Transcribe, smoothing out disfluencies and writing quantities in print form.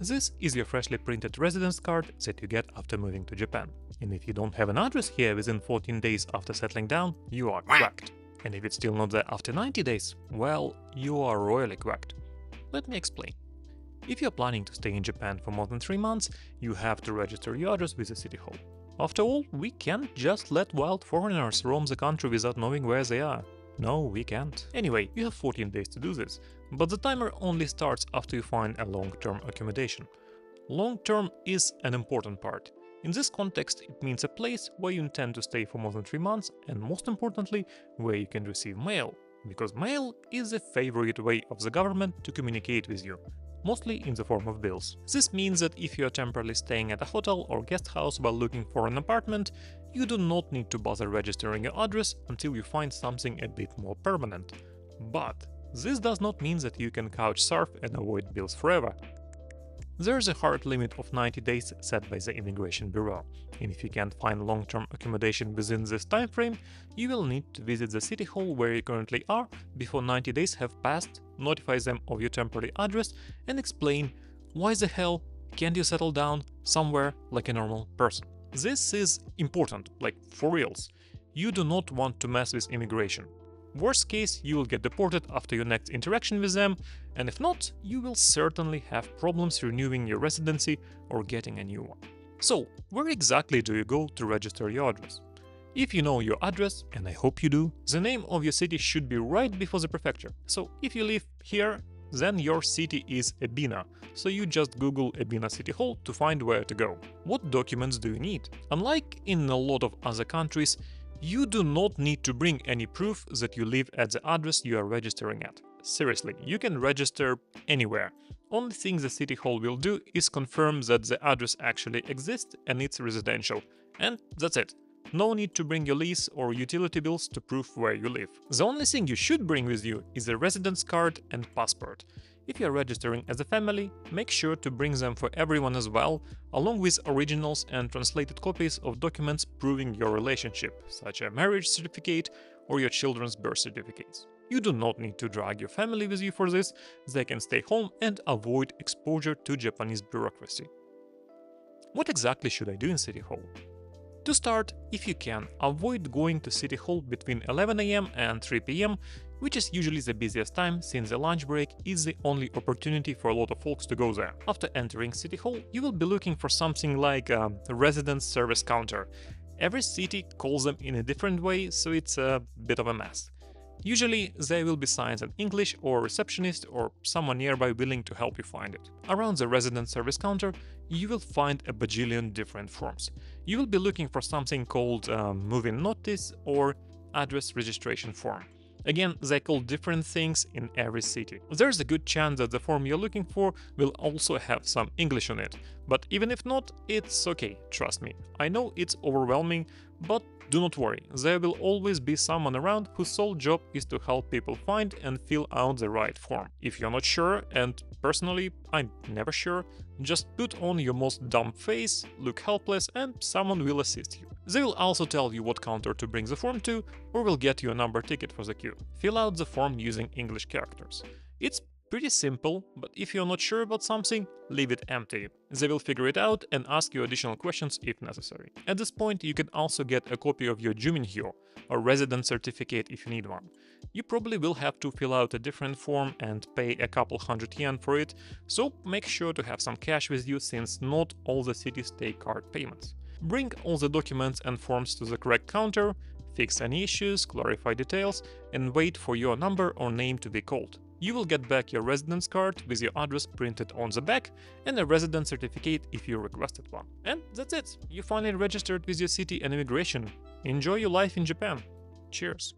This is your freshly printed residence card that you get after moving to Japan. And if you don't have an address here within 14 days after settling down, you are quacked. And if it's still not there after 90 days, well, you are royally quacked. Let me explain. If you're planning to stay in Japan for more than 3 months, you have to register your address with the city hall. After all, we can't just let wild foreigners roam the country without knowing where they are. No, we can't. Anyway, you have 14 days to do this, but the timer only starts after you find a long-term accommodation. Long-term is an important part. In this context, it means a place where you intend to stay for more than 3 months and, most importantly, where you can receive mail, because mail is a favorite way of the government to communicate with you, mostly in the form of bills. This means that if you are temporarily staying at a hotel or guest house while looking for an apartment, you do not need to bother registering your address until you find something a bit more permanent. But this does not mean that you can couch surf and avoid bills forever. There is a hard limit of 90 days set by the Immigration Bureau, and if you can't find long-term accommodation within this time frame, you will need to visit the city hall where you currently are before 90 days have passed, notify them of your temporary address, and explain why the hell can't you settle down somewhere like a normal person. This is important, like for reals. You do not want to mess with immigration. Worst case, you will get deported after your next interaction with them, and if not, you will certainly have problems renewing your residency or getting a new one. So, where exactly do you go to register your address? If you know your address, and I hope you do, the name of your city should be right before the prefecture. So, if you live here, then your city is Ebina, so you just Google Ebina City Hall to find where to go. What documents do you need? Unlike in a lot of other countries, you do not need to bring any proof that you live at the address you are registering at. Seriously, you can register anywhere. Only thing the city hall will do is confirm that the address actually exists and it's residential. And that's it. No need to bring your lease or utility bills to prove where you live. The only thing you should bring with you is a residence card and passport. If you are registering as a family, make sure to bring them for everyone as well, along with originals and translated copies of documents proving your relationship, such as a marriage certificate or your children's birth certificates. You do not need to drag your family with you for this, they can stay home and avoid exposure to Japanese bureaucracy. What exactly should I do in City Hall? To start, if you can, avoid going to City Hall between 11 AM and 3 PM, which is usually the busiest time since the lunch break is the only opportunity for a lot of folks to go there. After entering City Hall, you will be looking for something like a resident service counter. Every city calls them in a different way, so it's a bit of a mess. Usually, there will be signs in English or receptionist or someone nearby willing to help you find it. Around the resident service counter, you will find a bajillion different forms. You will be looking for something called move-in notice or address registration form. Again, they call different things in every city. There's a good chance that the form you're looking for will also have some English on it, but even if not, it's okay, trust me. I know it's overwhelming, but do not worry, there will always be someone around whose sole job is to help people find and fill out the right form. If you're not sure, and personally, I'm never sure, just put on your most dumb face, look helpless, and someone will assist you. They will also tell you what counter to bring the form to, or will get you a number ticket for the queue. Fill out the form using English characters. It's pretty simple, but if you're not sure about something, leave it empty. They will figure it out and ask you additional questions if necessary. At this point, you can also get a copy of your Juminhyo, or resident certificate if you need one. You probably will have to fill out a different form and pay a couple hundred yen for it, so make sure to have some cash with you since not all the cities take card payments. Bring all the documents and forms to the correct counter, fix any issues, clarify details, and wait for your number or name to be called. You will get back your residence card with your address printed on the back and a resident certificate if you requested one. And that's it! You finally registered with your city and immigration. Enjoy your life in Japan! Cheers!